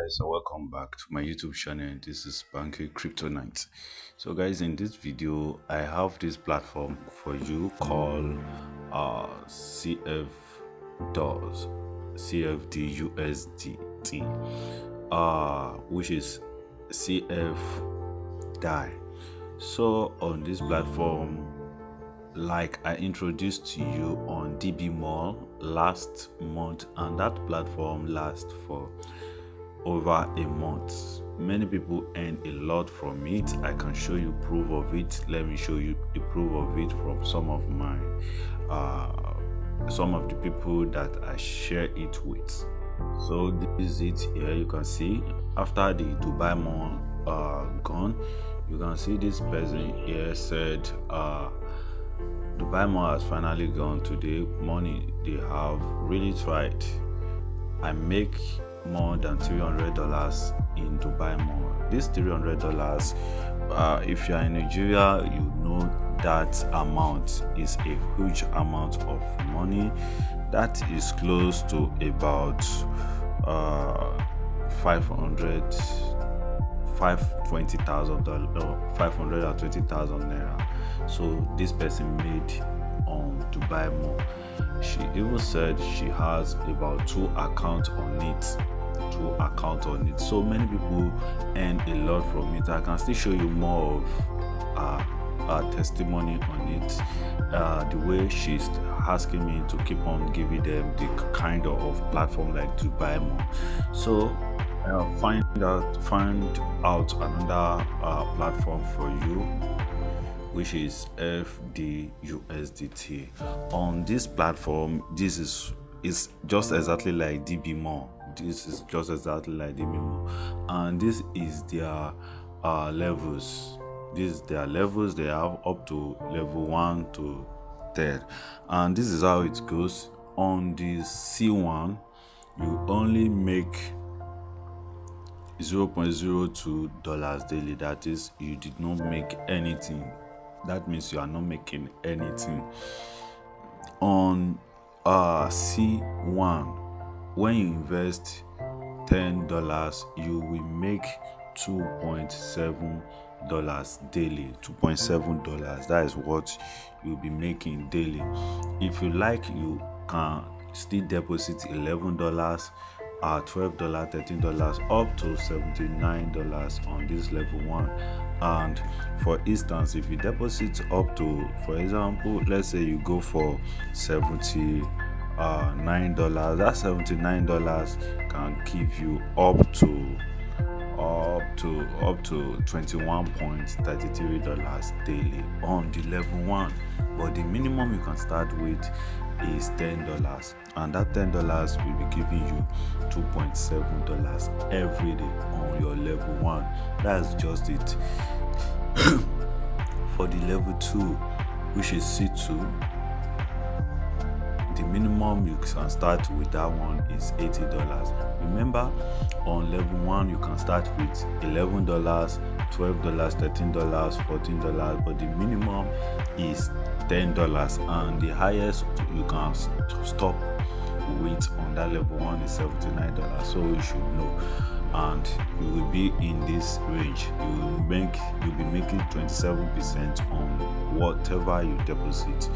Guys, so welcome back to my YouTube channel. This is Banky Crypto Night. So guys, in this video I have this platform for you called CFDUSDT, which is CFDI. So on this platform, like I introduced to you on DB Mall last month, and that platform lasts for over a month. Many people earn a lot from it. I can show you proof of it. Let me show you the proof of it from some of the people that I share it with. So this is it. Here you can see after the Dubai Mall gone, you can see this person here said Dubai Mall has finally gone today. Money they have really tried. I make more than $300 in Dubai Mall. This $300, if you are in Nigeria, you know that amount is a huge amount of money. That is close to about 520,000 naira. So this person made on Dubai Mall. She even said she has about two accounts on it. So many people earn a lot from it. I can still show you more of testimony on it. The way she's asking me to keep on giving them the kind of platform like Dubai Mall. So find out another platform for you, which is CFDUSDT. On this platform, this is just exactly like DB Mall. And this is their levels. They have up to level 1 to 10, and this is how it goes. On the C1, you only make $0.02 daily. That is, you did not make anything. That means you are not making anything. On C1, when you invest $10, you will make $2.7 daily. $2.7, that is what you'll be making daily. If you like, you can still deposit $11, $12, $13, up to $79 on this level 1. And for instance, if you deposit up to, for example, let's say you go for $79, that $79 can give you up to $21.33 daily on the level 1. But the minimum you can start with is $10, and that $10 will be giving you $2.7 every day on your level 1. That's just it. For the level 2, which is C2, the minimum you can start with that one is $80. Remember, on level 1 you can start with $11, $12, $13, $14, but the minimum is $10, and the highest you can stop with on that level 1 is $79. So you should know, and you will be in this range. You'll be making 27% on whatever you deposit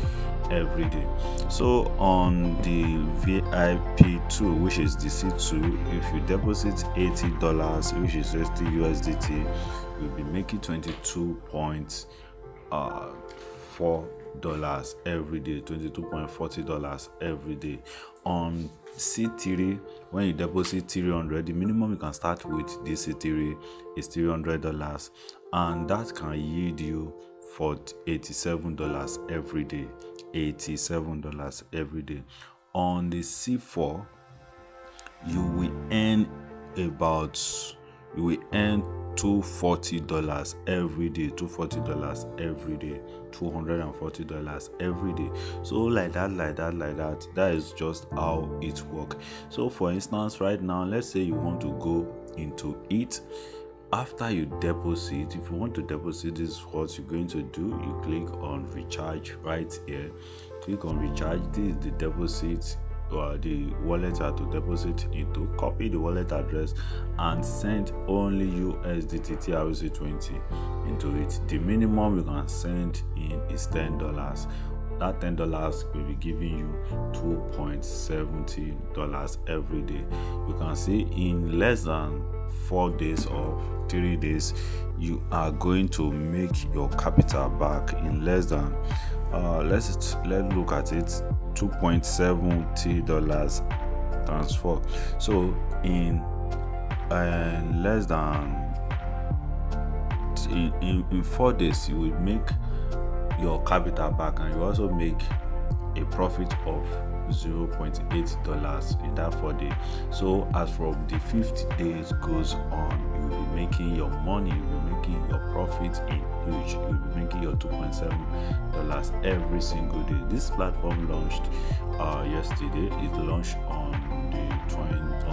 every day. So on the VIP2, which is the C2, if you deposit $80, which is USDT, you'll be making $22.4 every day, $22.40 every day. On C3, when you deposit $300, the minimum you can start with this C3 is $300, and that can yield you for $87 every day. $87 every day. On the C4, you will earn $240 every day. $240 every day. $240 every day. So like that. That is just how it works. So for instance, right now, let's say you want to go into it. After you deposit, if you want to deposit, this is what you're going to do. You click on recharge right here. Click on recharge. This is the deposit the wallet you have to deposit into, copy the wallet address and send only USDT TRC20 into it. The minimum you can send in is $10. That $10 will be giving you $2.70 every day. You can see in less than 4 days or 3 days, you are going to make your capital back in less than let's look at it, $2.70 transfer. So in less than in 4 days, you will make your capital back, and you also make a profit of $0.8 in that 4 days. So as from the 50 days goes on, you will be making your money, you will be making your profit in huge. You will be making your $2.7 every single day. This platform launched yesterday. It launched on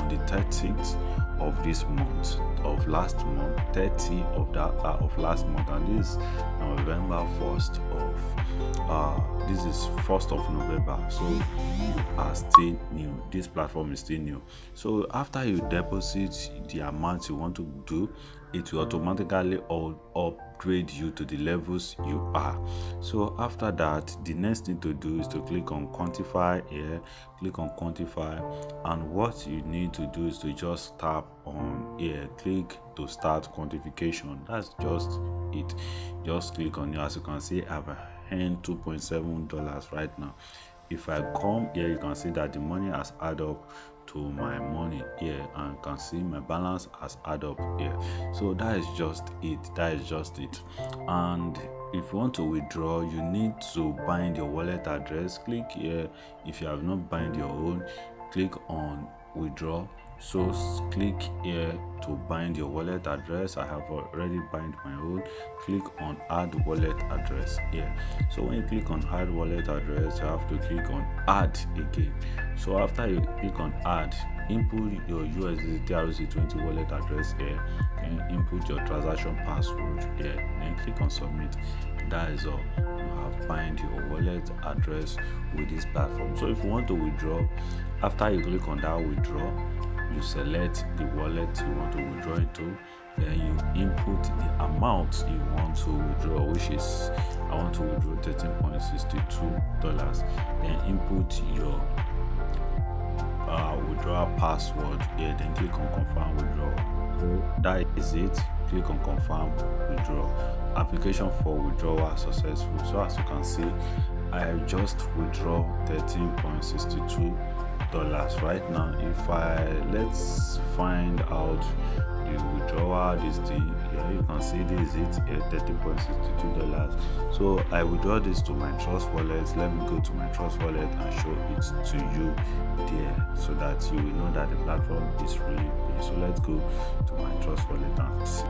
the 30th of this month, of last month, 30 of last month, and this is November 1st this is 1st of November. So you are still new. This platform is still new. So after you deposit the amount you want to do, it will automatically upgrade you to the levels you are. So after that, the next thing to do is to click on quantify here, click on quantify, and what you need to do is to just tap on here, click to start quantification. That's just it. Just click on it. As you can see, I've earned $2.7 right now. If I come here, you can see that the money has added up to my money here, and you can see my balance has added up here. So that is just it. And if you want to withdraw, you need to bind your wallet address. Click here. If you have not bind your own, click on withdraw. So click here to bind your wallet address. I have already bind my own. Click on add wallet address here. So when you click on add wallet address, you have to click on add again. So after you click on add, input your USDT TRC20 wallet address here, and input your transaction password here, then click on submit. That is all. You have bind your wallet address with this platform. So if you want to withdraw, after you click on that withdraw, you select the wallet you want to withdraw into, then you input the amount you want to withdraw, which is I want to withdraw $13.62. Then input your withdrawal password here, then click on confirm withdrawal. So that is it. Click on confirm withdrawal. Application for withdrawal successful. So as you can see, I just withdraw $13.62 right now. If let's find out the withdrawal, this thing here, you can see this is it, $13.62. So I withdraw this to my trust wallet. Let me go to my trust wallet and show it to you there, so that you will know that the platform is really paying. So let's go to my trust wallet and see.